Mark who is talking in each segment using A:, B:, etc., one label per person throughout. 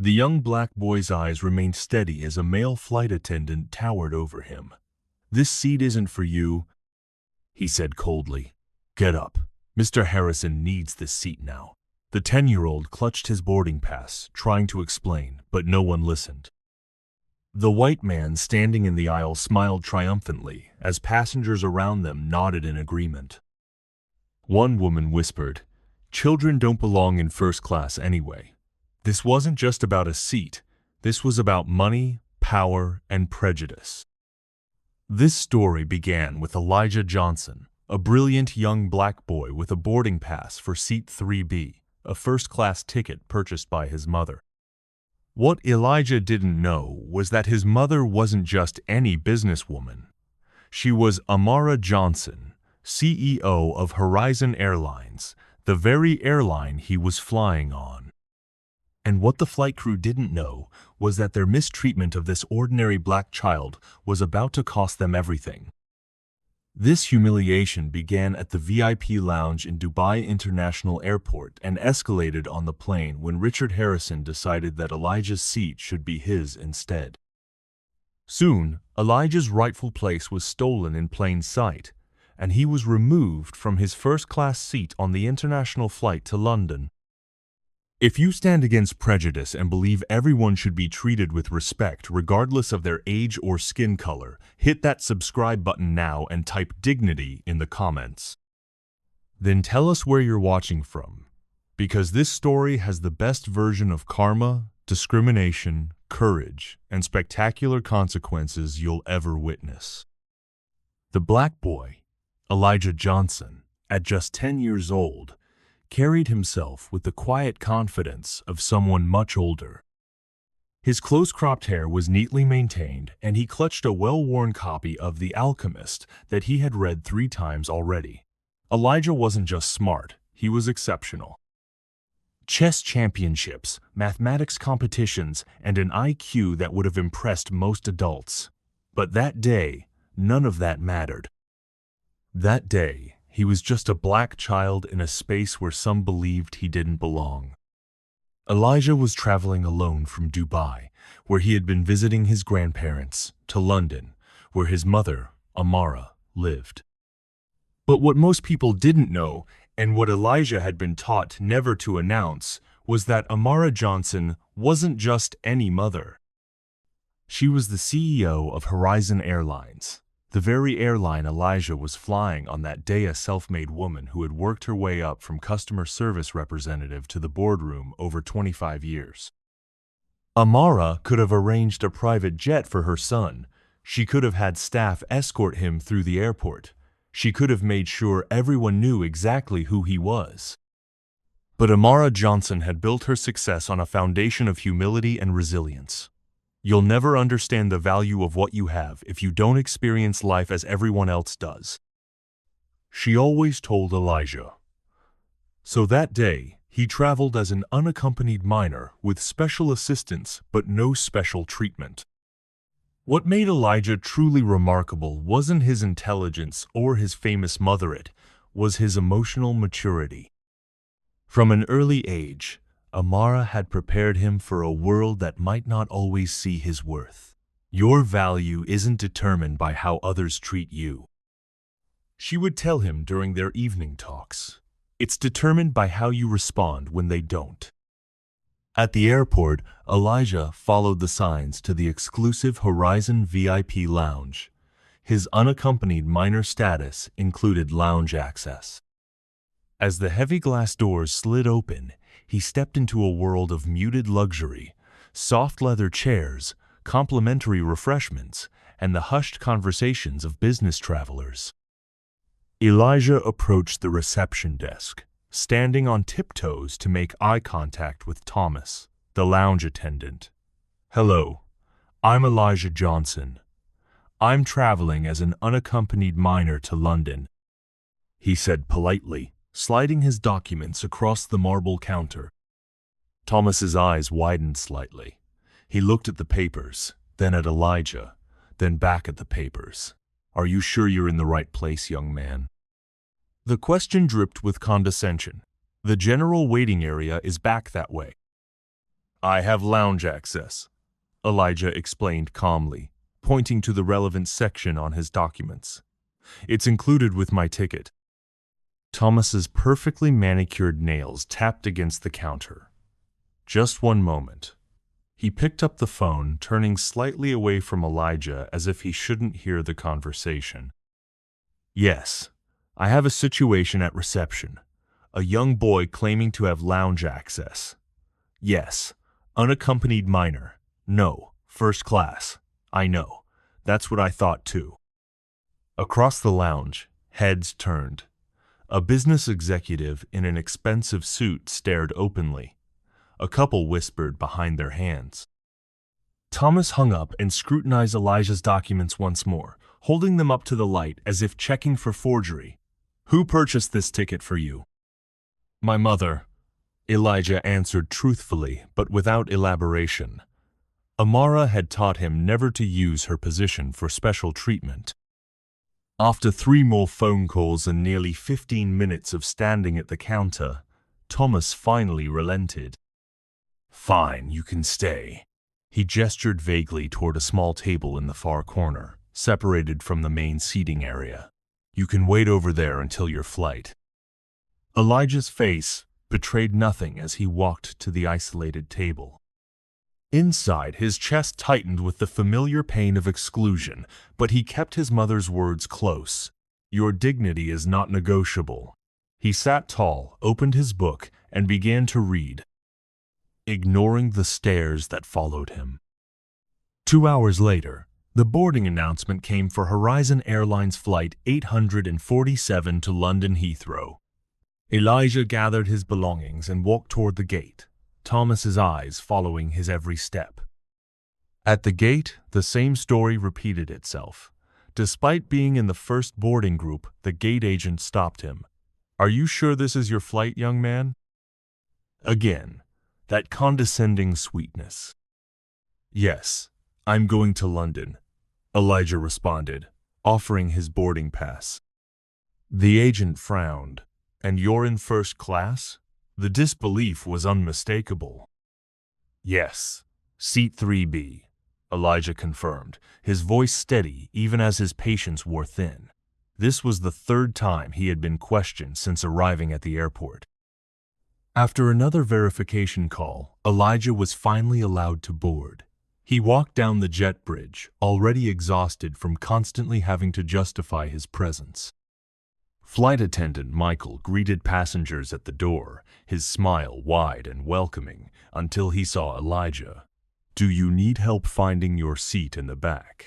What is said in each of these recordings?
A: The young black boy's eyes remained steady as a male flight attendant towered over him. "This seat isn't for you," he said coldly. "Get up. Mr. Harrison needs this seat now." The 10-year-old clutched his boarding pass, trying to explain, but no one listened. The white man standing in the aisle smiled triumphantly as passengers around them nodded in agreement. One woman whispered, "Children don't belong in first class anyway." This wasn't just about a seat. This was about money, power, and prejudice. This story began with Elijah Johnson, a brilliant young black boy with a boarding pass for seat 3B, a first-class ticket purchased by his mother. What Elijah didn't know was that his mother wasn't just any businesswoman. She was Amara Johnson, CEO of Horizon Airlines, the very airline he was flying on. And what the flight crew didn't know was that their mistreatment of this ordinary black child was about to cost them everything. This humiliation began at the VIP lounge in Dubai International Airport and escalated on the plane when Richard Harrison decided that Elijah's seat should be his instead. Soon, Elijah's rightful place was stolen in plain sight, and he was removed from his first-class seat on the international flight to London. If you stand against prejudice and believe everyone should be treated with respect regardless of their age or skin color, hit that subscribe button now and type dignity in the comments. Then tell us where you're watching from, because this story has the best version of karma, discrimination, courage, and spectacular consequences you'll ever witness. The black boy, Elijah Johnson, at just 10 years old, carried himself with the quiet confidence of someone much older. His close-cropped hair was neatly maintained, and he clutched a well-worn copy of The Alchemist that he had read 3 times already. Elijah wasn't just smart, he was exceptional. Chess championships, mathematics competitions, and an IQ that would have impressed most adults. But that day, none of that mattered. That day, he was just a black child in a space where some believed he didn't belong. Elijah was traveling alone from Dubai, where he had been visiting his grandparents, to London, where his mother, Amara, lived. But what most people didn't know, and what Elijah had been taught never to announce, was that Amara Johnson wasn't just any mother. She was the CEO of Horizon Airlines, the very airline Elijah was flying on that day, a self-made woman who had worked her way up from customer service representative to the boardroom over 25 years. Amara could have arranged a private jet for her son. She could have had staff escort him through the airport. She could have made sure everyone knew exactly who he was. But Amara Johnson had built her success on a foundation of humility and resilience. You'll never understand the value of what you have if you don't experience life as everyone else does, she always told Elijah. So that day, he traveled as an unaccompanied minor with special assistance but no special treatment. What made Elijah truly remarkable wasn't his intelligence or his famous mother, it was his emotional maturity. From an early age, Amara had prepared him for a world that might not always see his worth. Your value isn't determined by how others treat you, she would tell him during their evening talks. It's determined by how you respond when they don't. At the airport, Elijah followed the signs to the exclusive Horizon VIP lounge. His unaccompanied minor status included lounge access. As the heavy glass doors slid open, he stepped into a world of muted luxury, soft leather chairs, complimentary refreshments, and the hushed conversations of business travelers. Elijah approached the reception desk, standing on tiptoes to make eye contact with Thomas, the lounge attendant. "Hello, I'm Elijah Johnson. I'm traveling as an unaccompanied minor to London," he said politely, sliding his documents across the marble counter. Thomas's eyes widened slightly. He looked at the papers, then at Elijah, then back at the papers. "Are you sure you're in the right place, young man?" The question dripped with condescension. "The general waiting area is back that way." I have lounge access, Elijah explained calmly, pointing to the relevant section on his documents. It's included with my ticket. Thomas's perfectly manicured nails tapped against the counter. Just one moment. He picked up the phone, turning slightly away from Elijah as if he shouldn't hear the conversation. Yes, I have a situation at reception. A young boy claiming to have lounge access. Yes, unaccompanied minor. No, first class. I know. That's what I thought too. Across the lounge, heads turned. A business executive in an expensive suit stared openly. A couple whispered behind their hands. Thomas hung up and scrutinized Elijah's documents once more, holding them up to the light as if checking for forgery. Who purchased this ticket for you? My mother, Elijah answered truthfully but without elaboration. Amara had taught him never to use her position for special treatment. After 3 more phone calls and nearly 15 minutes of standing at the counter, Thomas finally relented. Fine, you can stay. He gestured vaguely toward a small table in the far corner, separated from the main seating area. You can wait over there until your flight. Elijah's face betrayed nothing as he walked to the isolated table. Inside, his chest tightened with the familiar pain of exclusion, but he kept his mother's words close. Your dignity is not negotiable. He sat tall, opened his book, and began to read, ignoring the stares that followed him. 2 hours later, the boarding announcement came for Horizon Airlines Flight 847 to London Heathrow. Elijah gathered his belongings and walked toward the gate, Thomas's eyes following his every step. At the gate, the same story repeated itself. Despite being in the first boarding group, the gate agent stopped him. Are you sure this is your flight, young man? Again, that condescending sweetness. Yes, I'm going to London, Elijah responded, offering his boarding pass. The agent frowned. And you're in first class? The disbelief was unmistakable. Yes, seat 3B, Elijah confirmed, his voice steady even as his patience wore thin. This was the 3rd time he had been questioned since arriving at the airport. After another verification call, Elijah was finally allowed to board. He walked down the jet bridge, already exhausted from constantly having to justify his presence. Flight attendant Michael greeted passengers at the door, his smile wide and welcoming, until he saw Elijah. Do you need help finding your seat in the back?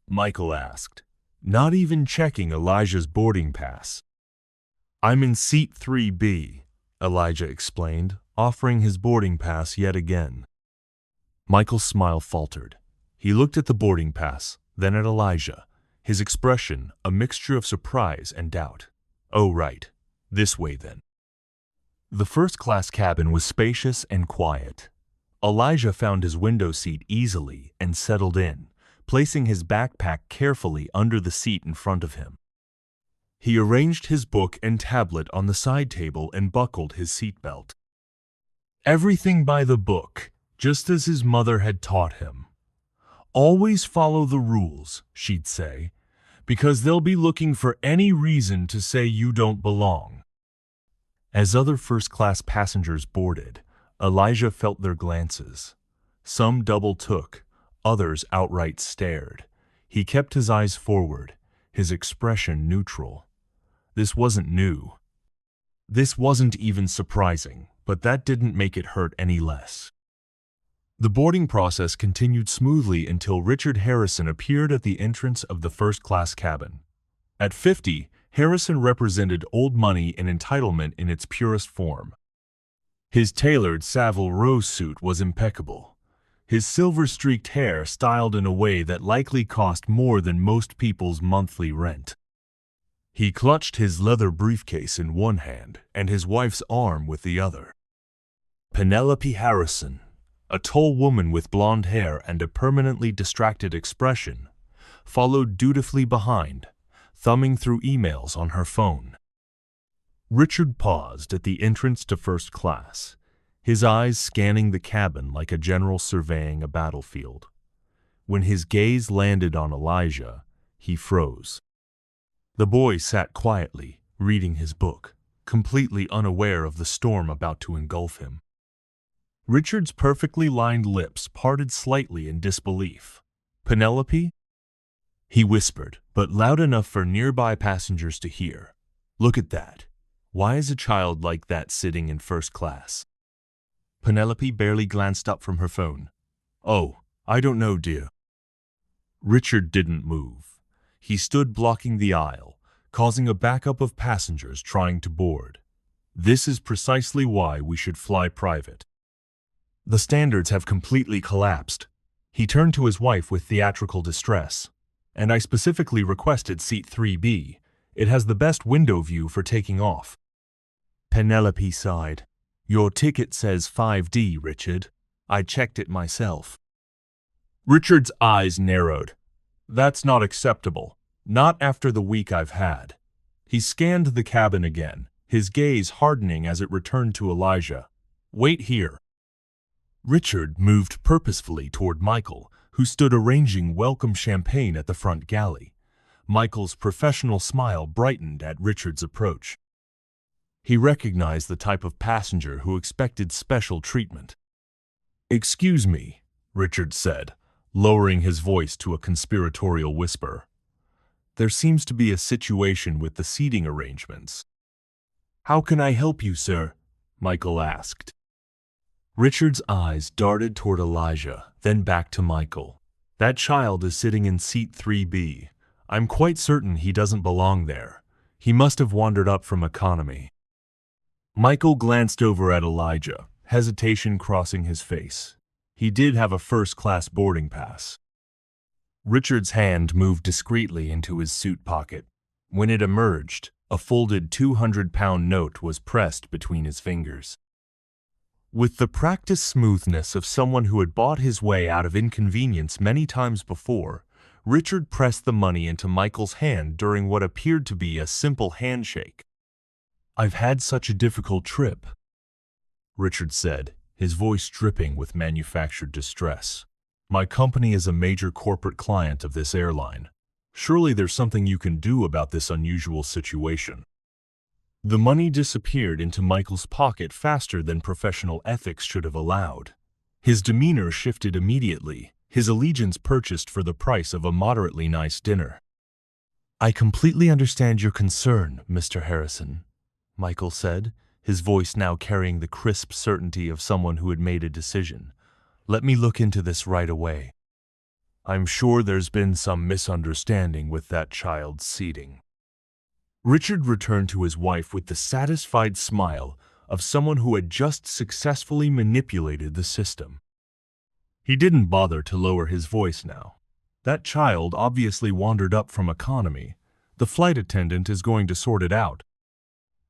A: Michael asked, not even checking Elijah's boarding pass. I'm in seat 3B, Elijah explained, offering his boarding pass yet again. Michael's smile faltered. He looked at the boarding pass, then at Elijah. His expression a mixture of surprise and doubt. Oh, right. This way, then. The first-class cabin was spacious and quiet. Elijah found his window seat easily and settled in, placing his backpack carefully under the seat in front of him. He arranged his book and tablet on the side table and buckled his seatbelt. Everything by the book, just as his mother had taught him. Always follow the rules, she'd say, because they'll be looking for any reason to say you don't belong. As other first-class passengers boarded, Elijah felt their glances. Some double-took, others outright stared. He kept his eyes forward, his expression neutral. This wasn't new. This wasn't even surprising, but that didn't make it hurt any less. The boarding process continued smoothly until Richard Harrison appeared at the entrance of the first-class cabin. At 50, Harrison represented old money and entitlement in its purest form. His tailored Savile Row suit was impeccable, his silver-streaked hair styled in a way that likely cost more than most people's monthly rent. He clutched his leather briefcase in one hand and his wife's arm with the other. Penelope Harrison, a tall woman with blonde hair and a permanently distracted expression, followed dutifully behind, thumbing through emails on her phone. Richard paused at the entrance to first class. his eyes scanning the cabin like a general surveying a battlefield. When his gaze landed on Elijah, he froze. The boy sat quietly, reading his book, completely unaware of the storm about to engulf him. Richard's perfectly lined lips parted slightly in disbelief. "Penelope?" he whispered, but loud enough for nearby passengers to hear. "Look at that. Why is a child like that sitting in first class?" Penelope barely glanced up from her phone. "Oh, I don't know, dear." Richard didn't move. He stood blocking the aisle, causing a backup of passengers trying to board. "This is precisely why we should fly private. The standards have completely collapsed." He turned to his wife with theatrical distress. "And I specifically requested seat 3B. It has the best window view for taking off." Penelope sighed. "Your ticket says 5D, Richard. I checked it myself." Richard's eyes narrowed. "That's not acceptable. Not after the week I've had." He scanned the cabin again, his gaze hardening as it returned to Elijah. "Wait here." Richard moved purposefully toward Michael, who stood arranging welcome champagne at the front galley. Michael's professional smile brightened at Richard's approach. He recognized the type of passenger who expected special treatment. "Excuse me," Richard said, lowering his voice to a conspiratorial whisper. "There seems to be a situation with the seating arrangements." "How can I help you, sir?" Michael asked. Richard's eyes darted toward Elijah, then back to Michael. "That child is sitting in seat 3B. I'm quite certain he doesn't belong there. He must have wandered up from economy." Michael glanced over at Elijah, hesitation crossing his face. He did have a first-class boarding pass. Richard's hand moved discreetly into his suit pocket. When it emerged, a folded 200-pound note was pressed between his fingers. With the practiced smoothness of someone who had bought his way out of inconvenience many times before, Richard pressed the money into Michael's hand during what appeared to be a simple handshake. "I've had such a difficult trip," Richard said, his voice dripping with manufactured distress. "My company is a major corporate client of this airline. Surely there's something you can do about this unusual situation." The money disappeared into Michael's pocket faster than professional ethics should have allowed. His demeanor shifted immediately, his allegiance purchased for the price of a moderately nice dinner. "I completely understand your concern, Mr. Harrison," Michael said, his voice now carrying the crisp certainty of someone who had made a decision. "Let me look into this right away. I'm sure there's been some misunderstanding with that child's seating." Richard returned to his wife with the satisfied smile of someone who had just successfully manipulated the system. He didn't bother to lower his voice now. That child obviously wandered up from economy. The flight attendant is going to sort it out.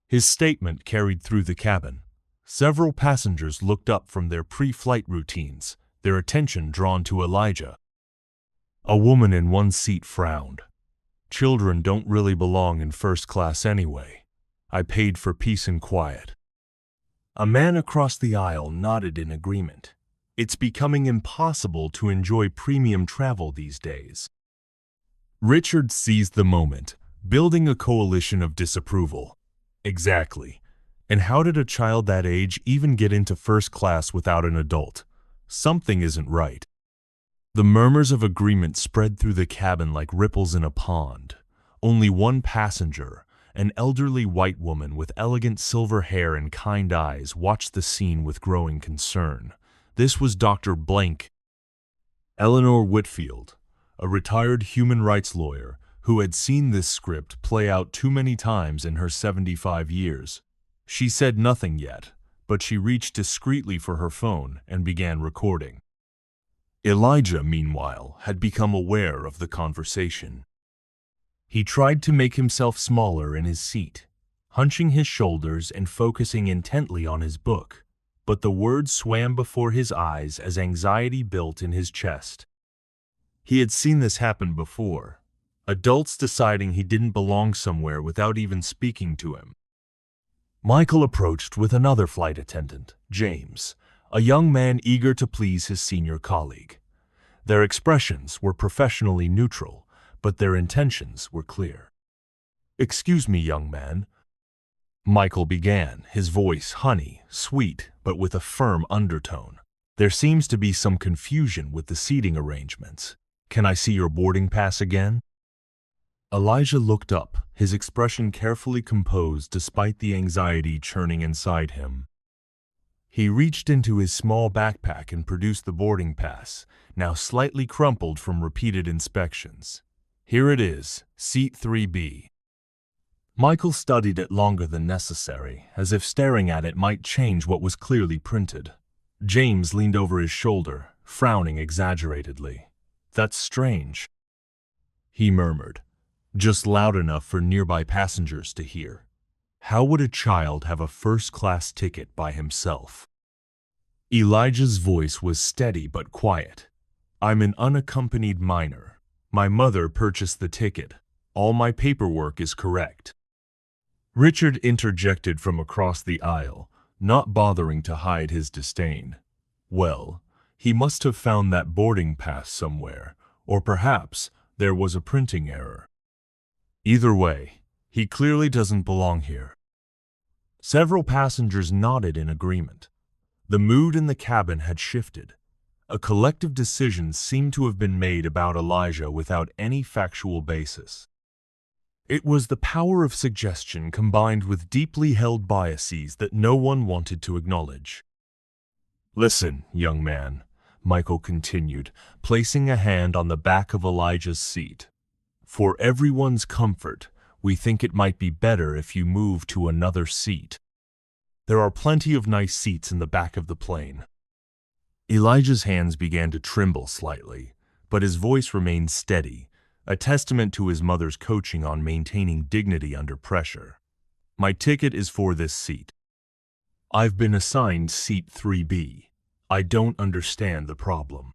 A: His statement carried through the cabin. Several passengers looked up from their pre-flight routines, their attention drawn to Elijah. A woman in one seat frowned. "Children don't really belong in first class anyway. I paid for peace and quiet." A man across the aisle nodded in agreement. It's becoming impossible to enjoy premium travel these days. Richard seized the moment, building a coalition of disapproval. Exactly. And how did a child that age even get into first class without an adult? Something isn't right. The murmurs of agreement spread through the cabin like ripples in a pond. Only one passenger, an elderly white woman with elegant silver hair and kind eyes, watched the scene with growing concern. This was Dr. Blank, Eleanor Whitfield, a retired human rights lawyer who had seen this script play out too many times in her 75 years. She said nothing yet, but she reached discreetly for her phone and began recording. Elijah, meanwhile, had become aware of the conversation. He tried to make himself smaller in his seat, hunching his shoulders and focusing intently on his book, but the words swam before his eyes as anxiety built in his chest. He had seen this happen before, adults deciding he didn't belong somewhere without even speaking to him. Michael approached with another flight attendant, James, a young man eager to please his senior colleague. Their expressions were professionally neutral, but their intentions were clear. "Excuse me, young man," Michael began, his voice honey, sweet, but with a firm undertone. "There seems to be some confusion with the seating arrangements. Can I see your boarding pass again?" Elijah looked up, his expression carefully composed despite the anxiety churning inside him. He reached into his small backpack and produced the boarding pass, now slightly crumpled from repeated inspections. "Here it is, seat 3B. Michael studied it longer than necessary, as if staring at it might change what was clearly printed. James leaned over his shoulder, frowning exaggeratedly. "That's strange," he murmured, just loud enough for nearby passengers to hear. How would a child have a first-class ticket by himself? Elijah's voice was steady but quiet. "I'm an unaccompanied minor. My mother purchased the ticket. All my paperwork is correct." Richard interjected from across the aisle, not bothering to hide his disdain. Well, he must have found that boarding pass somewhere, or perhaps there was a printing error. Either way, he clearly doesn't belong here. Several passengers nodded in agreement. The mood in the cabin had shifted. A collective decision seemed to have been made about Elijah without any factual basis. It was the power of suggestion combined with deeply held biases that no one wanted to acknowledge. "Listen, young man," Michael continued, placing a hand on the back of Elijah's seat. "For everyone's comfort, we think it might be better if you move to another seat. There are plenty of nice seats in the back of the plane." Elijah's hands began to tremble slightly, but his voice remained steady, a testament to his mother's coaching on maintaining dignity under pressure. "My ticket is for this seat. I've been assigned seat 3B. I don't understand the problem."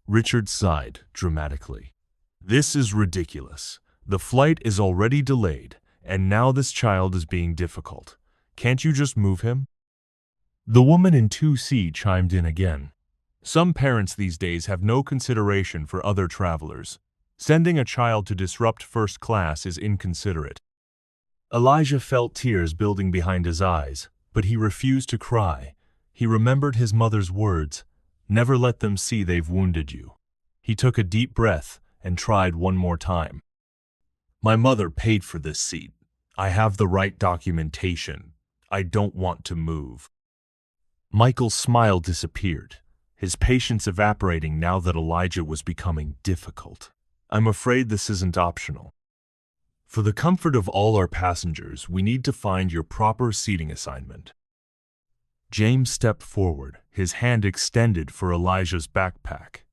A: Richard sighed dramatically. "This is ridiculous. The flight is already delayed, and now this child is being difficult. Can't you just move him?" The woman in 2C chimed in again. "Some parents these days have no consideration for other travelers. Sending a child to disrupt first class is inconsiderate." Elijah felt tears building behind his eyes, but he refused to cry. He remembered his mother's words, "Never let them see they've wounded you." He took a deep breath and tried one more time. "My mother paid for this seat. I have the right documentation. I don't want to move." Michael's smile disappeared, his patience evaporating now that Elijah was becoming difficult. "I'm afraid this isn't optional. For the comfort of all our passengers, we need to find your proper seating assignment." James stepped forward, his hand extended for Elijah's backpack.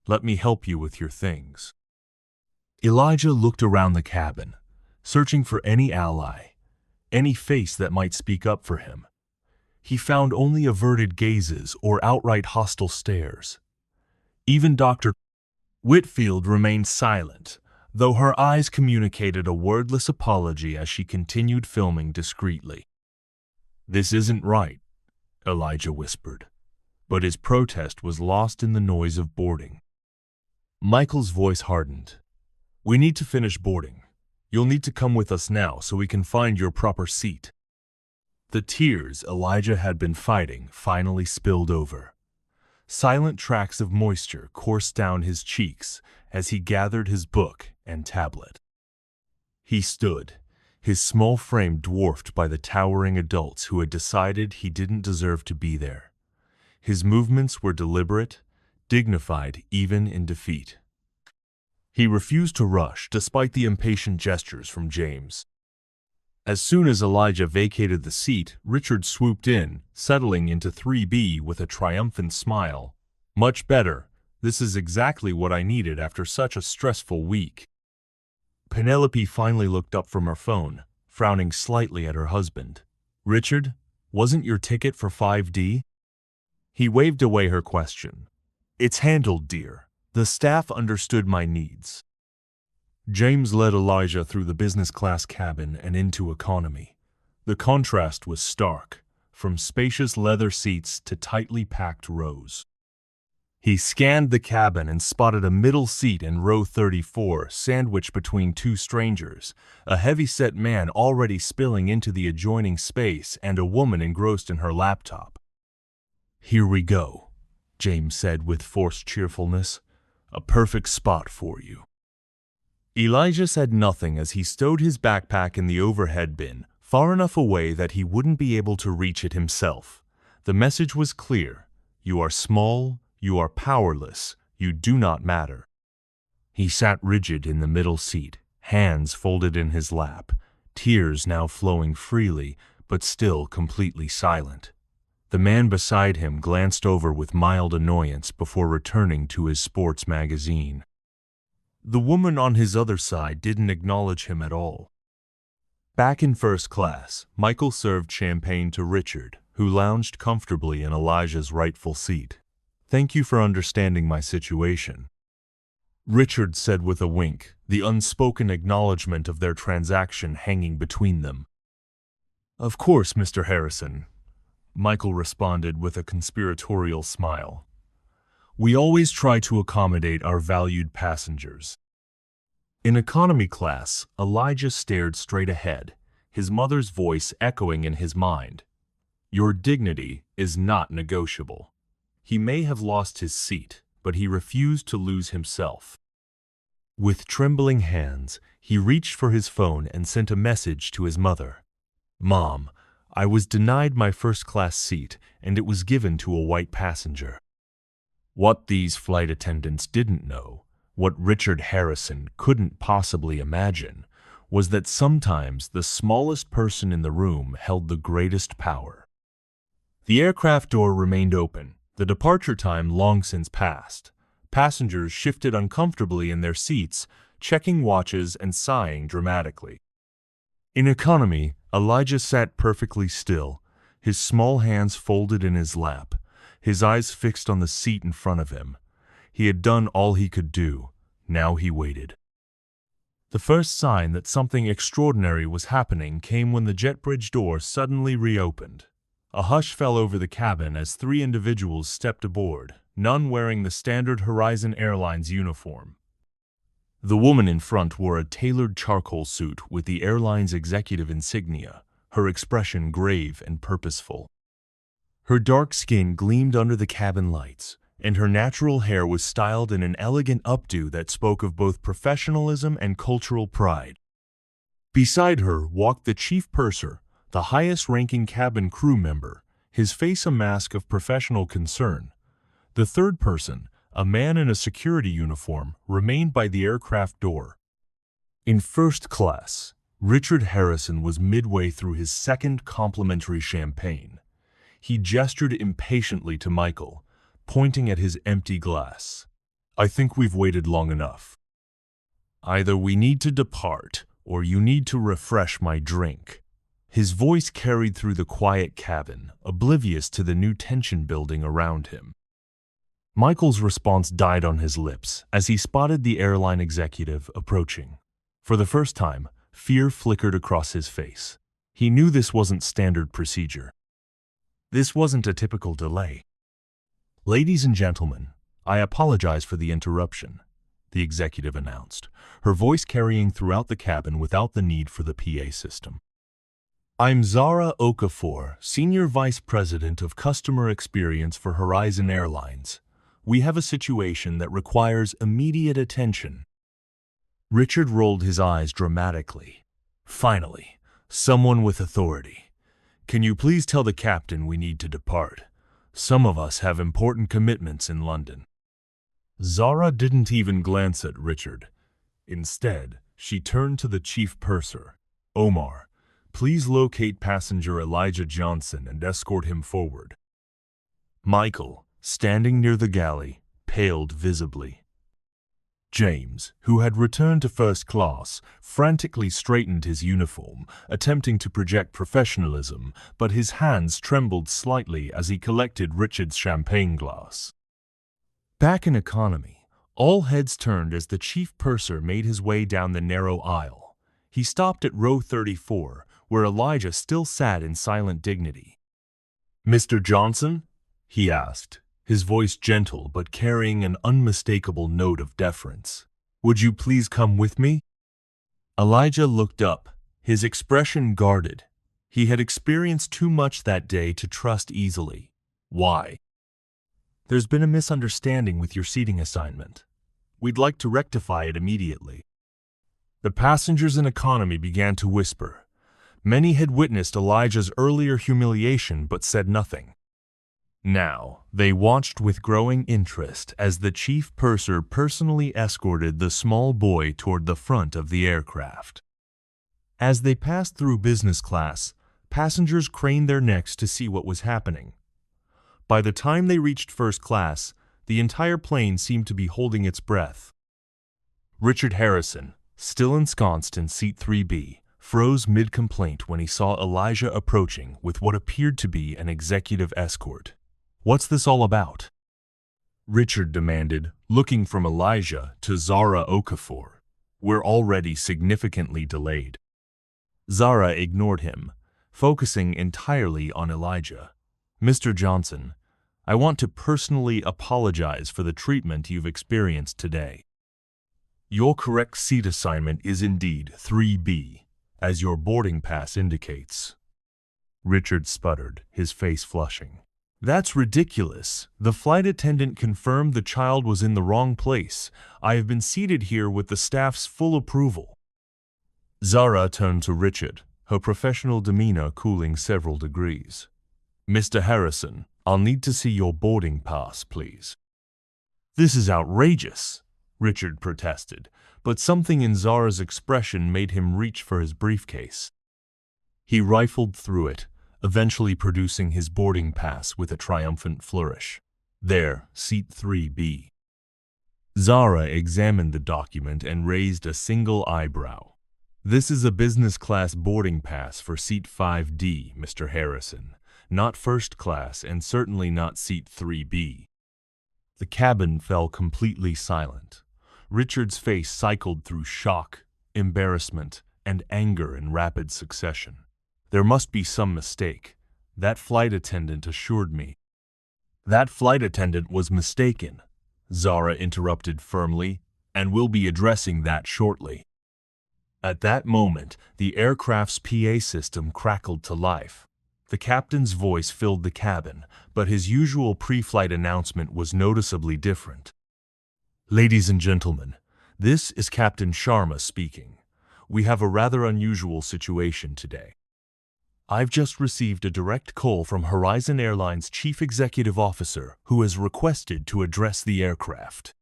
A: "Let me help you with your things." Elijah looked around the cabin, searching for any ally, any face that might speak up for him. He found only averted gazes or outright hostile stares. Even Dr. Whitfield remained silent, though her eyes communicated a wordless apology as she continued filming discreetly. "This isn't right," Elijah whispered, but his protest was lost in the noise of boarding. Michael's voice hardened. "We need to finish boarding. You'll need to come with us now so we can find your proper seat." The tears Elijah had been fighting finally spilled over. Silent tracks of moisture coursed down his cheeks as he gathered his book and tablet. He stood, his small frame dwarfed by the towering adults who had decided he didn't deserve to be there. His movements were deliberate, dignified even in defeat. He refused to rush despite the impatient gestures from James. As soon as Elijah vacated the seat, Richard swooped in, settling into 3B with a triumphant smile. "Much better. This is exactly what I needed after such a stressful week." Penelope finally looked up from her phone, frowning slightly at her husband. "Richard, wasn't your ticket for 5D? He waved away her question. "It's handled, dear. The staff understood my needs." James led Elijah through the business class cabin and into economy. The contrast was stark. from spacious leather seats to tightly packed rows. He scanned the cabin and spotted a middle seat in row 34, sandwiched between two strangers, a heavy-set man already spilling into the adjoining space and a woman engrossed in her laptop. "Here we go," James said with forced cheerfulness. "A perfect spot for you." Elijah said nothing as he stowed his backpack in the overhead bin, far enough away that he wouldn't be able to reach it himself. The message was clear: you are small, you are powerless, you do not matter. He sat rigid in the middle seat, hands folded in his lap, tears now flowing freely, but still completely silent. The man beside him glanced over with mild annoyance before returning to his sports magazine. The woman on his other side didn't acknowledge him at all. Back in first class, Michael served champagne to Richard, who lounged comfortably in Elijah's rightful seat. "Thank you for understanding my situation," Richard said with a wink, the unspoken acknowledgement of their transaction hanging between them. "Of course, Mr. Harrison," Michael responded with a conspiratorial smile. "We always try to accommodate our valued passengers." In economy class, Elijah stared straight ahead, his mother's voice echoing in his mind. "Your dignity is not negotiable." He may have lost his seat, but he refused to lose himself. With trembling hands, he reached for his phone and sent a message to his mother. "Mom, I was denied my first-class seat, and it was given to a white passenger." What these flight attendants didn't know, what Richard Harrison couldn't possibly imagine, was that sometimes the smallest person in the room held the greatest power. The aircraft door remained open, the departure time long since passed. Passengers shifted uncomfortably in their seats, checking watches and sighing dramatically. In economy, Elijah sat perfectly still, his small hands folded in his lap, his eyes fixed on the seat in front of him. He had done all he could do. Now he waited. The first sign that something extraordinary was happening came when the jet bridge door suddenly reopened. A hush fell over the cabin as three individuals stepped aboard, none wearing the standard Horizon Airlines uniform. The woman in front wore a tailored charcoal suit with the airline's executive insignia, her expression grave and purposeful. Her dark skin gleamed under the cabin lights, and her natural hair was styled in an elegant updo that spoke of both professionalism and cultural pride. Beside her walked the chief purser, the highest-ranking cabin crew member, his face a mask of professional concern. The third person, a man in a security uniform, remained by the aircraft door. In first class, Richard Harrison was midway through his second complimentary champagne. He gestured impatiently to Michael, pointing at his empty glass. "I think we've waited long enough. Either we need to depart, or you need to refresh my drink." His voice carried through the quiet cabin, oblivious to the new tension building around him. Michael's response died on his lips as he spotted the airline executive approaching. For the first time, fear flickered across his face. He knew this wasn't standard procedure. This wasn't a typical delay. "Ladies and gentlemen, I apologize for the interruption," the executive announced, her voice carrying throughout the cabin without the need for the PA system. "I'm Zara Okafor, Senior Vice President of Customer Experience for Horizon Airlines. We have a situation that requires immediate attention." Richard rolled his eyes dramatically. "Finally, someone with authority. Can you please tell the captain we need to depart? Some of us have important commitments in London." Zara didn't even glance at Richard. Instead, she turned to the chief purser. "Omar, please locate passenger Elijah Johnson and escort him forward." Michael, standing near the galley, paled visibly. James, who had returned to first class, frantically straightened his uniform, attempting to project professionalism, but his hands trembled slightly as he collected Richard's champagne glass. Back in economy, all heads turned as the chief purser made his way down the narrow aisle. He stopped at row 34, where Elijah still sat in silent dignity. "Mr. Johnson?" he asked, his voice gentle but carrying an unmistakable note of deference. "Would you please come with me?" Elijah looked up, his expression guarded. He had experienced too much that day to trust easily. "Why?" "There's been a misunderstanding with your seating assignment. We'd like to rectify it immediately." The passengers in economy began to whisper. Many had witnessed Elijah's earlier humiliation but said nothing. Now, they watched with growing interest as the chief purser personally escorted the small boy toward the front of the aircraft. As they passed through business class, passengers craned their necks to see what was happening. By the time they reached first class, the entire plane seemed to be holding its breath. Richard Harrison, still ensconced in seat 3B, froze mid-complaint when he saw Elijah approaching with what appeared to be an executive escort. "What's this all about?" Richard demanded, looking from Elijah to Zara Okafor. "We're already significantly delayed." Zara ignored him, focusing entirely on Elijah. "Mr. Johnson, I want to personally apologize for the treatment you've experienced today. Your correct seat assignment is indeed 3B, as your boarding pass indicates." Richard sputtered, his face flushing. "That's ridiculous. The flight attendant confirmed the child was in the wrong place. I have been seated here with the staff's full approval." Zara turned to Richard, her professional demeanor cooling several degrees. "Mr. Harrison, I'll need to see your boarding pass, please." "This is outrageous," Richard protested, but something in Zara's expression made him reach for his briefcase. He rifled through it, eventually producing his boarding pass with a triumphant flourish. "There, seat 3B." Zara examined the document and raised a single eyebrow. "This is a business class boarding pass for seat 5D, Mr. Harrison, not first class and certainly not seat 3B." The cabin fell completely silent. Richard's face cycled through shock, embarrassment, and anger in rapid succession. "There must be some mistake. That flight attendant assured me." "That flight attendant was mistaken," Zara interrupted firmly, "and we'll be addressing that shortly." At that moment, the aircraft's PA system crackled to life. The captain's voice filled the cabin, but his usual pre-flight announcement was noticeably different. "Ladies and gentlemen, this is Captain Sharma speaking. We have a rather unusual situation today. I've just received a direct call from Horizon Airline's Chief Executive Officer who has requested to address the aircraft."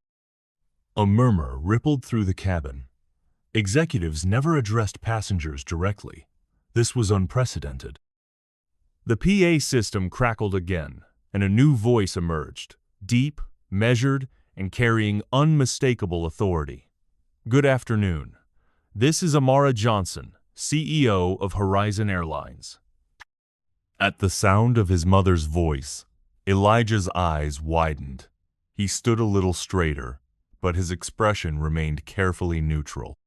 A: A murmur rippled through the cabin. Executives never addressed passengers directly. This was unprecedented. The PA system crackled again, and a new voice emerged, deep, measured, and carrying unmistakable authority. "Good afternoon. This is Amara Johnson, CEO of Horizon Airlines." At the sound of his mother's voice, Elijah's eyes widened. He stood a little straighter, but his expression remained carefully neutral.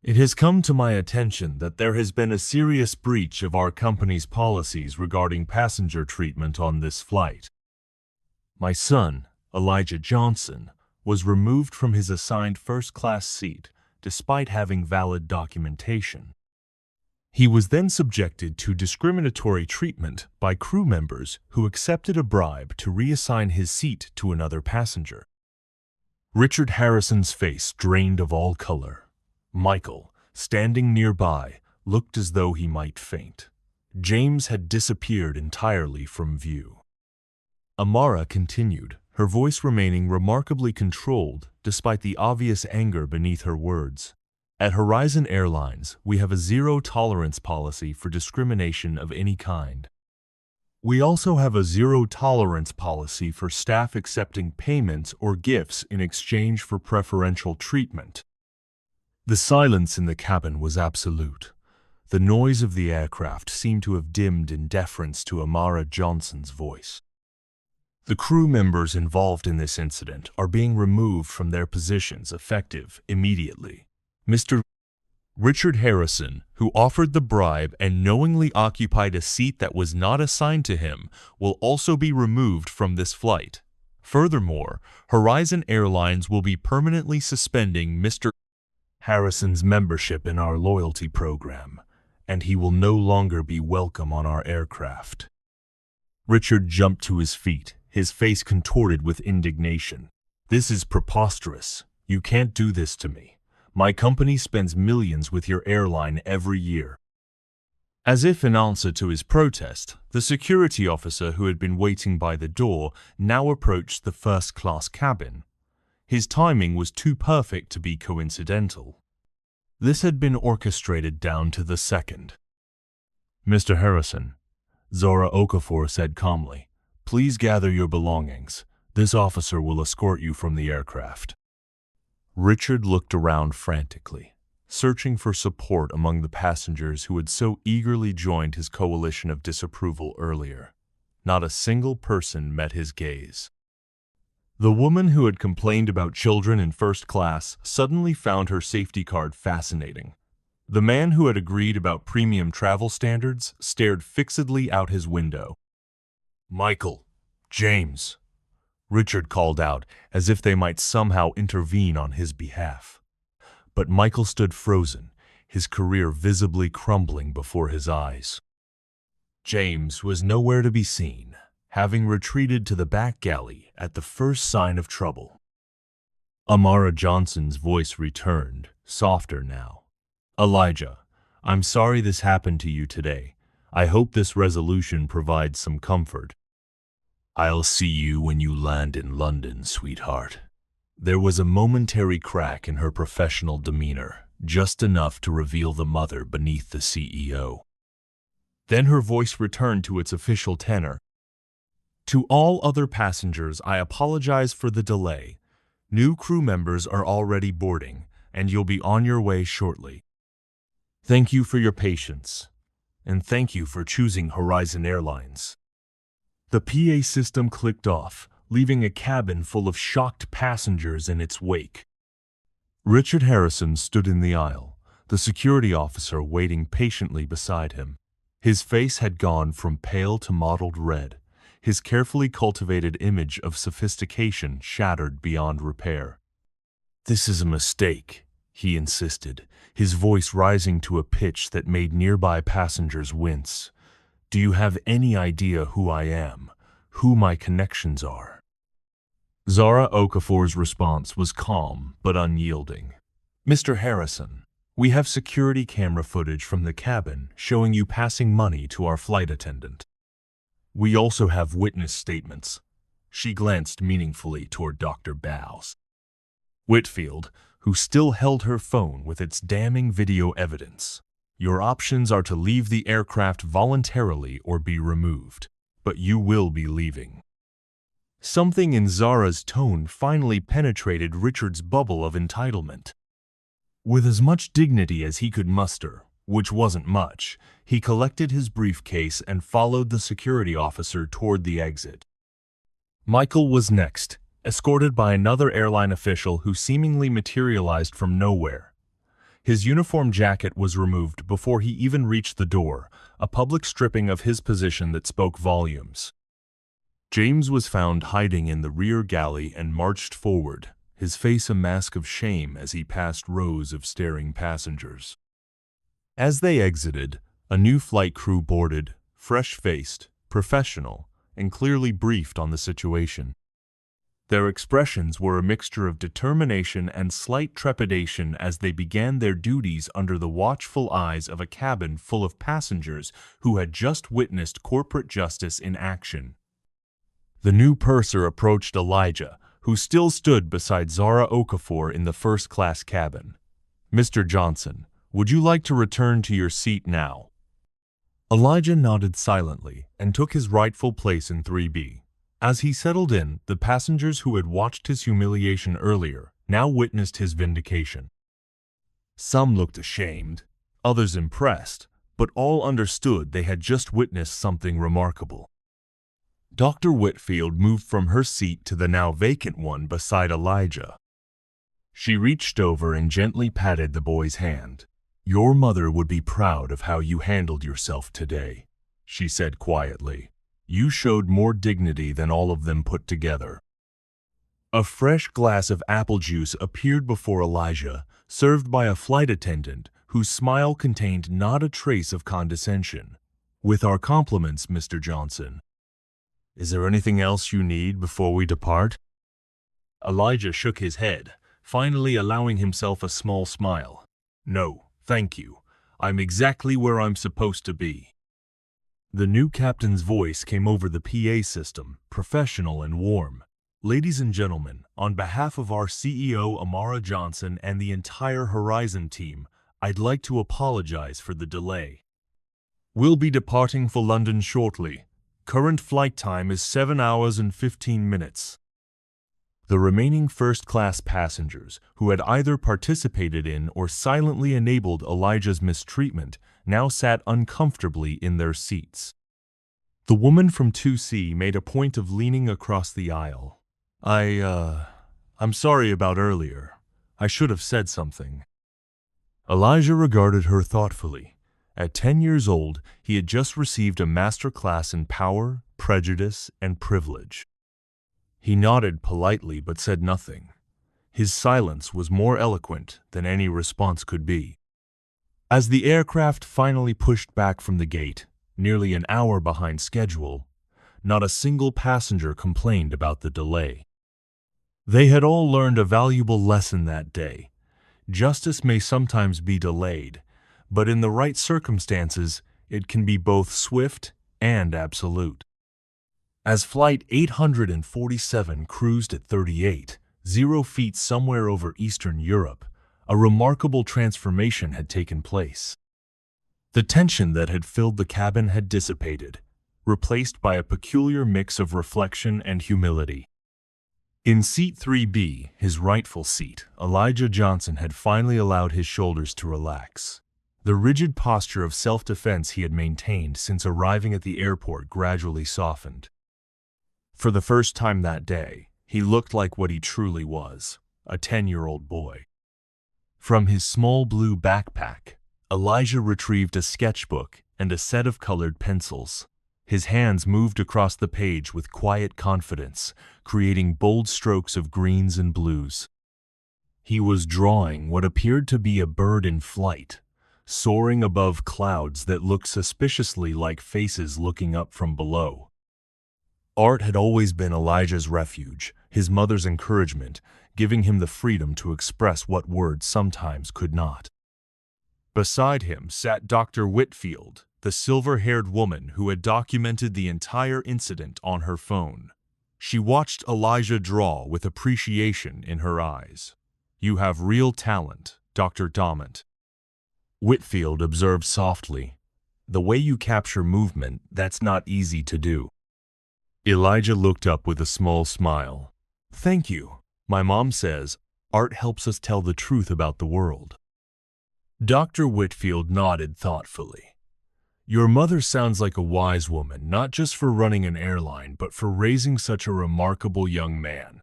A: "It has come to my attention that there has been a serious breach of our company's policies regarding passenger treatment on this flight. My son, Elijah Johnson, was removed from his assigned first-class seat despite having valid documentation. He was then subjected to discriminatory treatment by crew members who accepted a bribe to reassign his seat to another passenger." Richard Harrison's face drained of all color. Michael, standing nearby, looked as though he might faint. James had disappeared entirely from view. Amara continued, her voice remaining remarkably controlled despite the obvious anger beneath her words. "At Horizon Airlines, we have a zero-tolerance policy for discrimination of any kind. We also have a zero-tolerance policy for staff accepting payments or gifts in exchange for preferential treatment." The silence in the cabin was absolute. The noise of the aircraft seemed to have dimmed in deference to Amara Johnson's voice. "The crew members involved in this incident are being removed from their positions effective immediately. Mr. Richard Harrison, who offered the bribe and knowingly occupied a seat that was not assigned to him, will also be removed from this flight. Furthermore, Horizon Airlines will be permanently suspending Mr. Harrison's membership in our loyalty program, and he will no longer be welcome on our aircraft. Richard jumped to his feet, his face contorted with indignation. This is preposterous. You can't do this to me. My company spends millions with your airline every year. As if in answer to his protest, the security officer who had been waiting by the door now approached the first-class cabin. His timing was too perfect to be coincidental. This had been orchestrated down to the second. "Mr. Harrison," Zora Okafor said calmly, "please gather your belongings. This officer will escort you from the aircraft." Richard looked around frantically, searching for support among the passengers who had so eagerly joined his coalition of disapproval earlier. Not a single person met his gaze. The woman who had complained about children in first class suddenly found her safety card fascinating. The man who had agreed about premium travel standards stared fixedly out his window. "Michael, James," Richard called out, as if they might somehow intervene on his behalf. But Michael stood frozen, his career visibly crumbling before his eyes. James was nowhere to be seen, having retreated to the back galley at the first sign of trouble. Amara Johnson's voice returned, softer now. "Elijah, I'm sorry this happened to you today. I hope this resolution provides some comfort." "I'll see you when you land in London, sweetheart." There was a momentary crack in her professional demeanor, just enough to reveal the mother beneath the CEO. Then her voice returned to its official tenor. "To all other passengers, I apologize for the delay. New crew members are already boarding, and you'll be on your way shortly. Thank you for your patience, and thank you for choosing Horizon Airlines." The PA system clicked off, leaving a cabin full of shocked passengers in its wake. Richard Harrison stood in the aisle, the security officer waiting patiently beside him. His face had gone from pale to mottled red, his carefully cultivated image of sophistication shattered beyond repair. "This is a mistake," he insisted, his voice rising to a pitch that made nearby passengers wince. "Do you have any idea who I am, who my connections are?" Zora Okafor's response was calm but unyielding. "Mr. Harrison, we have security camera footage from the cabin showing you passing money to our flight attendant. We also have witness statements." She glanced meaningfully toward Dr. Bowes. Whitfield, who still held her phone with its damning video evidence. "Your options are to leave the aircraft voluntarily or be removed, but you will be leaving." Something in Zara's tone finally penetrated Richard's bubble of entitlement. With as much dignity as he could muster, which wasn't much, he collected his briefcase and followed the security officer toward the exit. Michael was next, escorted by another airline official who seemingly materialized from nowhere. His uniform jacket was removed before he even reached the door, a public stripping of his position that spoke volumes. James was found hiding in the rear galley and marched forward, his face a mask of shame as he passed rows of staring passengers. As they exited, a new flight crew boarded, fresh-faced, professional, and clearly briefed on the situation. Their expressions were a mixture of determination and slight trepidation as they began their duties under the watchful eyes of a cabin full of passengers who had just witnessed corporate justice in action. The new purser approached Elijah, who still stood beside Zara Okafor in the first-class cabin. "Mr. Johnson, would you like to return to your seat now?" Elijah nodded silently and took his rightful place in 3B. As he settled in, the passengers who had watched his humiliation earlier now witnessed his vindication. Some looked ashamed, others impressed, but all understood they had just witnessed something remarkable. Dr. Whitfield moved from her seat to the now vacant one beside Elijah. She reached over and gently patted the boy's hand. Your mother would be proud of how you handled yourself today, she said quietly. You showed more dignity than all of them put together. A fresh glass of apple juice appeared before Elijah, served by a flight attendant whose smile contained not a trace of condescension. With our compliments, Mr. Johnson. Is there anything else you need before we depart? Elijah shook his head, finally allowing himself a small smile. No, thank you. I'm exactly where I'm supposed to be. The new captain's voice came over the PA system, professional and warm. Ladies and gentlemen, on behalf of our CEO Amara Johnson and the entire Horizon team, I'd like to apologize for the delay. We'll be departing for London shortly. Current flight time is 7 hours and 15 minutes. The remaining first-class passengers, who had either participated in or silently enabled Elijah's mistreatment, now sat uncomfortably in their seats. The woman from 2C made a point of leaning across the aisle. I'm sorry about earlier. I should have said something. Elijah regarded her thoughtfully. At 10 years old, he had just received a master class in power, prejudice, and privilege. He nodded politely but said nothing. His silence was more eloquent than any response could be. As the aircraft finally pushed back from the gate, nearly an hour behind schedule, not a single passenger complained about the delay. They had all learned a valuable lesson that day. Justice may sometimes be delayed, but in the right circumstances, it can be both swift and absolute. As Flight 847 cruised at 0 feet somewhere over Eastern Europe, a remarkable transformation had taken place. The tension that had filled the cabin had dissipated, replaced by a peculiar mix of reflection and humility. In Seat 3B, his rightful seat, Elijah Johnson had finally allowed his shoulders to relax. The rigid posture of self-defense he had maintained since arriving at the airport gradually softened. For the first time that day, he looked like what he truly was, a 10-year-old boy. From his small blue backpack, Elijah retrieved a sketchbook and a set of colored pencils. His hands moved across the page with quiet confidence, creating bold strokes of greens and blues. He was drawing what appeared to be a bird in flight, soaring above clouds that looked suspiciously like faces looking up from below. Art had always been Elijah's refuge, his mother's encouragement, giving him the freedom to express what words sometimes could not. Beside him sat Dr. Whitfield, the silver-haired woman who had documented the entire incident on her phone. She watched Elijah draw with appreciation in her eyes. "You have real talent, Dr. Daument." Whitfield observed softly, "The way you capture movement, that's not easy to do." Elijah looked up with a small smile. "Thank you. My mom says, art helps us tell the truth about the world." Dr. Whitfield nodded thoughtfully. "Your mother sounds like a wise woman, not just for running an airline, but for raising such a remarkable young man."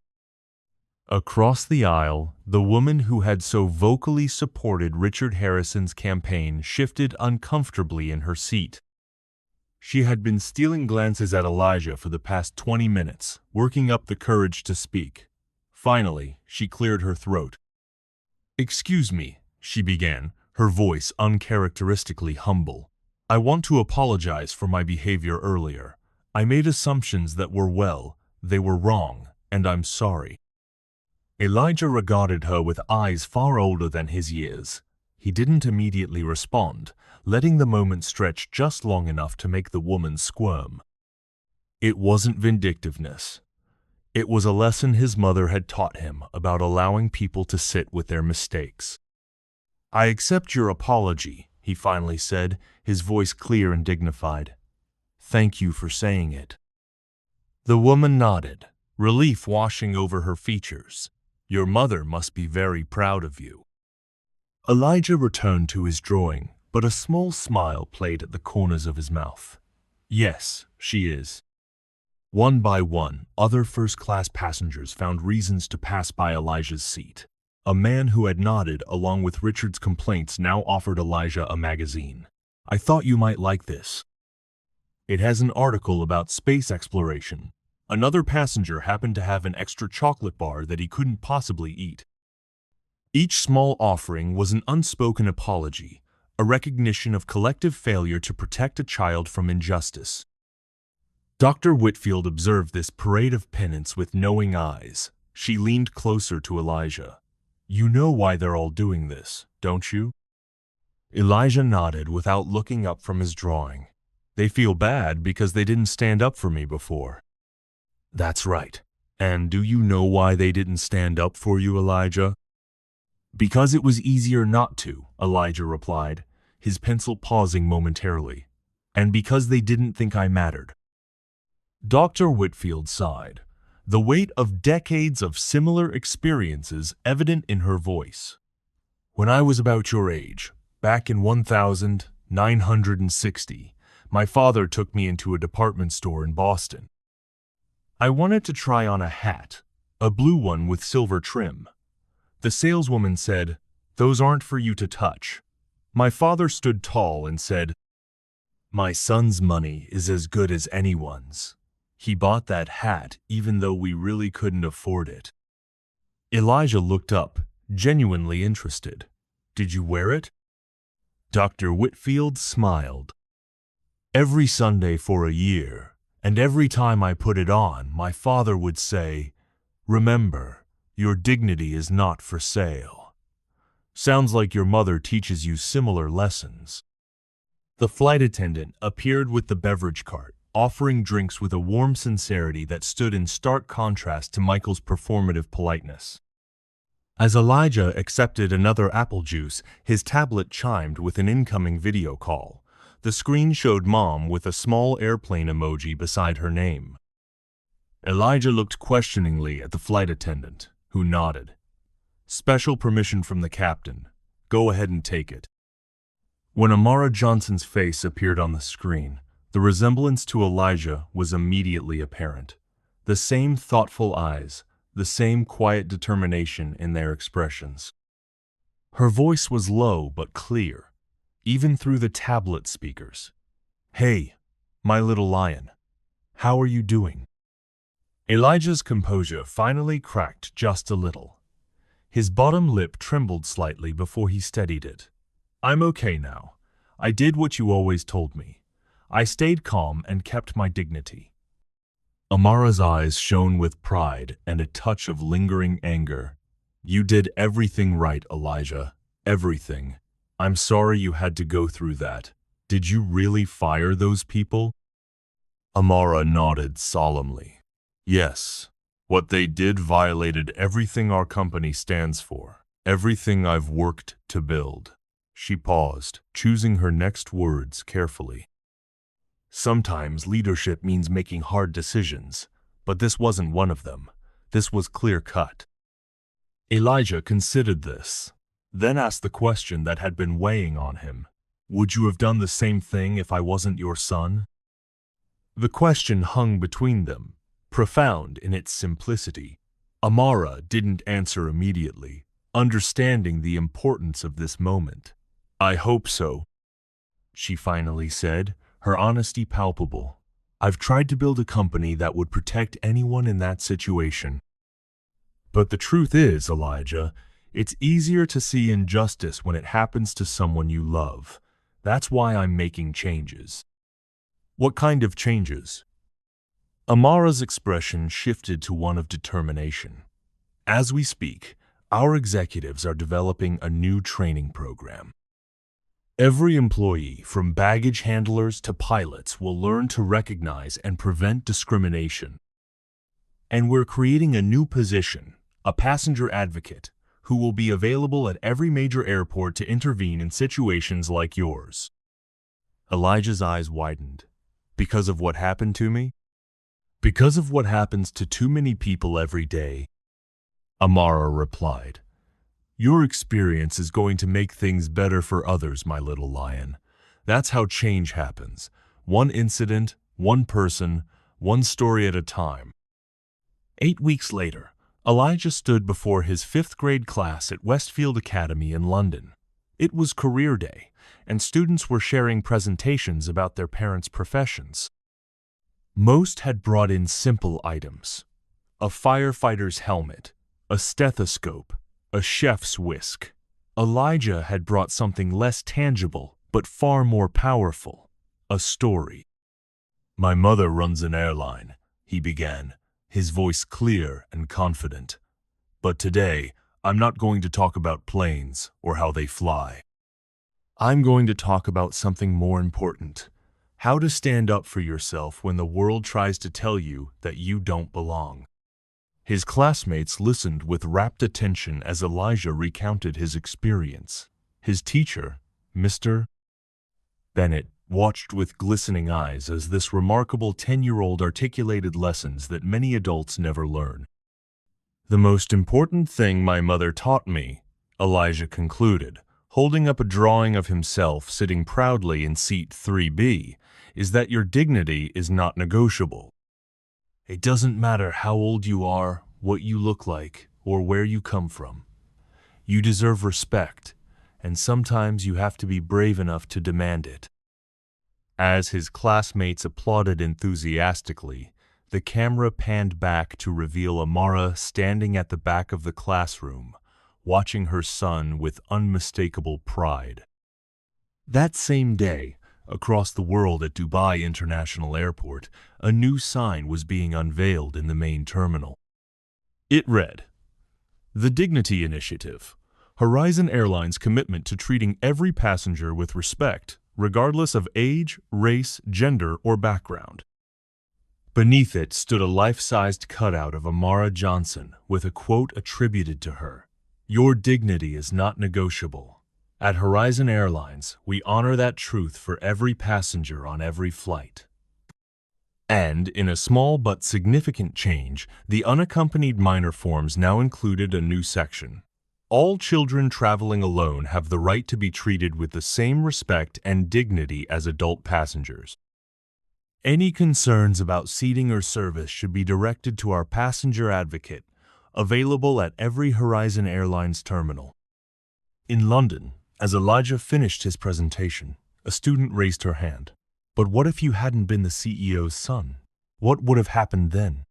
A: Across the aisle, the woman who had so vocally supported Richard Harrison's campaign shifted uncomfortably in her seat. She had been stealing glances at Elijah for the past 20 minutes, working up the courage to speak. Finally, she cleared her throat. "Excuse me," she began, her voice uncharacteristically humble. "I want to apologize for my behavior earlier. I made assumptions that they were wrong, and I'm sorry." Elijah regarded her with eyes far older than his years. He didn't immediately respond, letting the moment stretch just long enough to make the woman squirm. It wasn't vindictiveness. It was a lesson his mother had taught him about allowing people to sit with their mistakes. "I accept your apology," he finally said, his voice clear and dignified. "Thank you for saying it." The woman nodded, relief washing over her features. "Your mother must be very proud of you." Elijah returned to his drawing, but a small smile played at the corners of his mouth. "Yes, she is." One by one, other first-class passengers found reasons to pass by Elijah's seat. A man who had nodded along with Richard's complaints now offered Elijah a magazine. I thought you might like this. It has an article about space exploration. Another passenger happened to have an extra chocolate bar that he couldn't possibly eat. Each small offering was an unspoken apology, a recognition of collective failure to protect a child from injustice. Dr. Whitfield observed this parade of penance with knowing eyes. She leaned closer to Elijah. You know why they're all doing this, don't you? Elijah nodded without looking up from his drawing. They feel bad because they didn't stand up for me before. That's right. And do you know why they didn't stand up for you, Elijah? Because it was easier not to, Elijah replied, his pencil pausing momentarily. And because they didn't think I mattered. Dr. Whitfield sighed, the weight of decades of similar experiences evident in her voice. When I was about your age, back in 1960, my father took me into a department store in Boston. I wanted to try on a hat, a blue one with silver trim. The saleswoman said, "Those aren't for you to touch." My father stood tall and said, "My son's money is as good as anyone's. He bought that hat even though we really couldn't afford it." Elijah looked up, genuinely interested. Did you wear it? Dr. Whitfield smiled. Every Sunday for a year, and every time I put it on, my father would say, "Remember, your dignity is not for sale." Sounds like your mother teaches you similar lessons. The flight attendant appeared with the beverage cart, offering drinks with a warm sincerity that stood in stark contrast to Michael's performative politeness. As Elijah accepted another apple juice, his tablet chimed with an incoming video call. The screen showed Mom with a small airplane emoji beside her name. Elijah looked questioningly at the flight attendant, who nodded. Special permission from the captain. Go ahead and take it. When Amara Johnson's face appeared on the screen, the resemblance to Elijah was immediately apparent. The same thoughtful eyes, the same quiet determination in their expressions. Her voice was low but clear, even through the tablet speakers. "Hey, my little lion, how are you doing?" Elijah's composure finally cracked just a little. His bottom lip trembled slightly before he steadied it. "I'm okay now. I did what you always told me. I stayed calm and kept my dignity." Amara's eyes shone with pride and a touch of lingering anger. "You did everything right, Elijah. Everything. I'm sorry you had to go through that. Did you really fire those people?" Amara nodded solemnly. "Yes. What they did violated everything our company stands for, everything I've worked to build." She paused, choosing her next words carefully. "Sometimes leadership means making hard decisions, but this wasn't one of them. This was clear-cut." Elijah considered this, then asked the question that had been weighing on him. "Would you have done the same thing if I wasn't your son?" The question hung between them, profound in its simplicity. Amara didn't answer immediately, understanding the importance of this moment. "I hope so," she finally said, her honesty palpable. "I've tried to build a company that would protect anyone in that situation. But the truth is, Elijah, it's easier to see injustice when it happens to someone you love. That's why I'm making changes." "What kind of changes?" Amara's expression shifted to one of determination. "As we speak, our executives are developing a new training program. Every employee, from baggage handlers to pilots, will learn to recognize and prevent discrimination. And we're creating a new position, a passenger advocate, who will be available at every major airport to intervene in situations like yours." Elijah's eyes widened. "Because of what happened to me?" "Because of what happens to too many people every day," Amara replied. "Your experience is going to make things better for others, my little lion. That's how change happens. One incident, one person, one story at a time." 8 weeks later, Elijah stood before his fifth-grade class at Westfield Academy in London. It was career day, and students were sharing presentations about their parents' professions. Most had brought in simple items: a firefighter's helmet, a stethoscope, a chef's whisk. Elijah had brought something less tangible but far more powerful: a story. "My mother runs an airline," he began, his voice clear and confident. "But today, I'm not going to talk about planes or how they fly. I'm going to talk about something more important: how to stand up for yourself when the world tries to tell you that you don't belong." His classmates listened with rapt attention as Elijah recounted his experience. His teacher, Mr. Bennett, watched with glistening eyes as this remarkable 10-year-old articulated lessons that many adults never learn. "The most important thing my mother taught me," Elijah concluded, holding up a drawing of himself sitting proudly in seat 3B, "is that your dignity is not negotiable. It doesn't matter how old you are, what you look like, or where you come from. You deserve respect, and sometimes you have to be brave enough to demand it." As his classmates applauded enthusiastically, the camera panned back to reveal Amara standing at the back of the classroom, watching her son with unmistakable pride. That same day, across the world at Dubai International Airport, a new sign was being unveiled in the main terminal. It read, "The Dignity Initiative, Horizon Airline's commitment to treating every passenger with respect, regardless of age, race, gender, or background." Beneath it stood a life-sized cutout of Amara Johnson with a quote attributed to her: "Your dignity is not negotiable. At Horizon Airlines, we honor that truth for every passenger on every flight." And, in a small but significant change, the unaccompanied minor forms now included a new section: "All children traveling alone have the right to be treated with the same respect and dignity as adult passengers. Any concerns about seating or service should be directed to our passenger advocate, available at every Horizon Airlines terminal." In London, as Elijah finished his presentation, a student raised her hand. "But what if you hadn't been the CEO's son? What would have happened then?"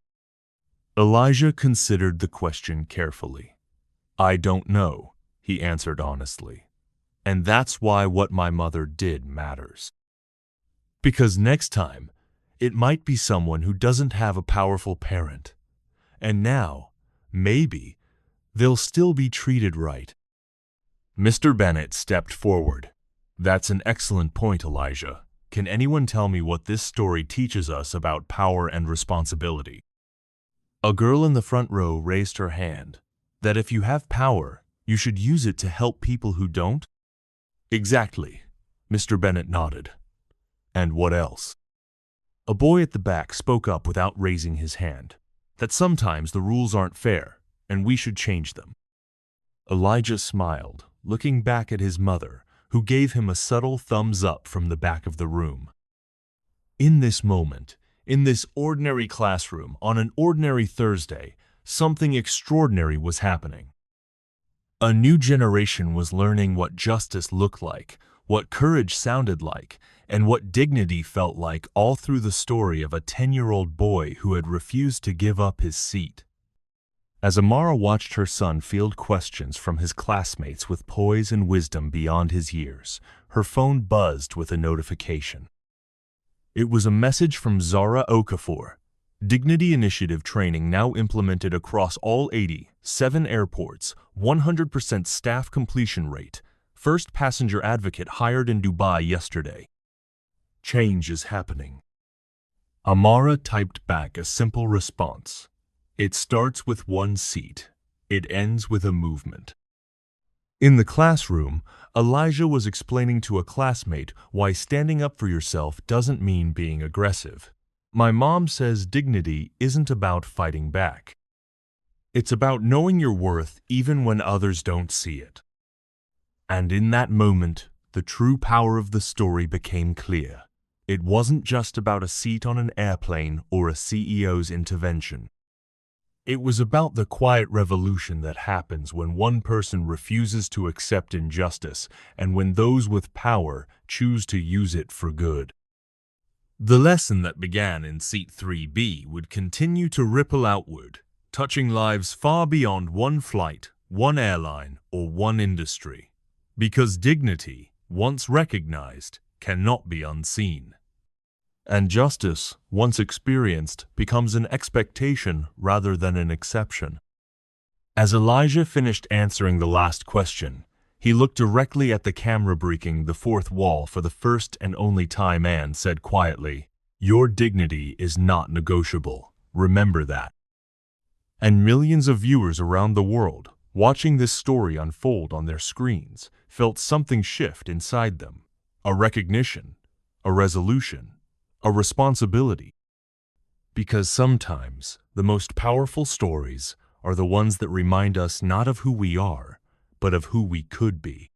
A: Elijah considered the question carefully. "I don't know," he answered honestly. "And that's why what my mother did matters. Because next time, it might be someone who doesn't have a powerful parent. And now, maybe, they'll still be treated right." Mr. Bennett stepped forward. "That's an excellent point, Elijah. Can anyone tell me what this story teaches us about power and responsibility?" A girl in the front row raised her hand. "That if you have power, you should use it to help people who don't?" "Exactly," Mr. Bennett nodded. "And what else?" A boy at the back spoke up without raising his hand. "That sometimes the rules aren't fair, and we should change them." Elijah smiled, looking back at his mother, who gave him a subtle thumbs up from the back of the room. In this moment, in this ordinary classroom, on an ordinary Thursday, something extraordinary was happening. A new generation was learning what justice looked like, what courage sounded like, and what dignity felt like, all through the story of a 10-year-old boy who had refused to give up his seat. As Amara watched her son field questions from his classmates with poise and wisdom beyond his years, her phone buzzed with a notification. It was a message from Zara Okafor. "Dignity Initiative training now implemented across all 87 airports, 100% staff completion rate. First passenger advocate hired in Dubai yesterday. Change is happening." Amara typed back a simple response: "It starts with one seat. It ends with a movement." In the classroom, Elijah was explaining to a classmate why standing up for yourself doesn't mean being aggressive. "My mom says dignity isn't about fighting back. It's about knowing your worth even when others don't see it." And in that moment, the true power of the story became clear. It wasn't just about a seat on an airplane or a CEO's intervention. It was about the quiet revolution that happens when one person refuses to accept injustice and when those with power choose to use it for good. The lesson that began in Seat 3B would continue to ripple outward, touching lives far beyond one flight, one airline, or one industry. Because dignity, once recognized, cannot be unseen. And justice, once experienced, becomes an expectation rather than an exception. As Elijah finished answering the last question, he looked directly at the camera breaking the fourth wall for the first and only time and said quietly, "Your dignity is not negotiable. Remember that." And millions of viewers around the world, watching this story unfold on their screens, felt something shift inside them. A recognition, a resolution, a responsibility. Because sometimes the most powerful stories are the ones that remind us not of who we are, but of who we could be.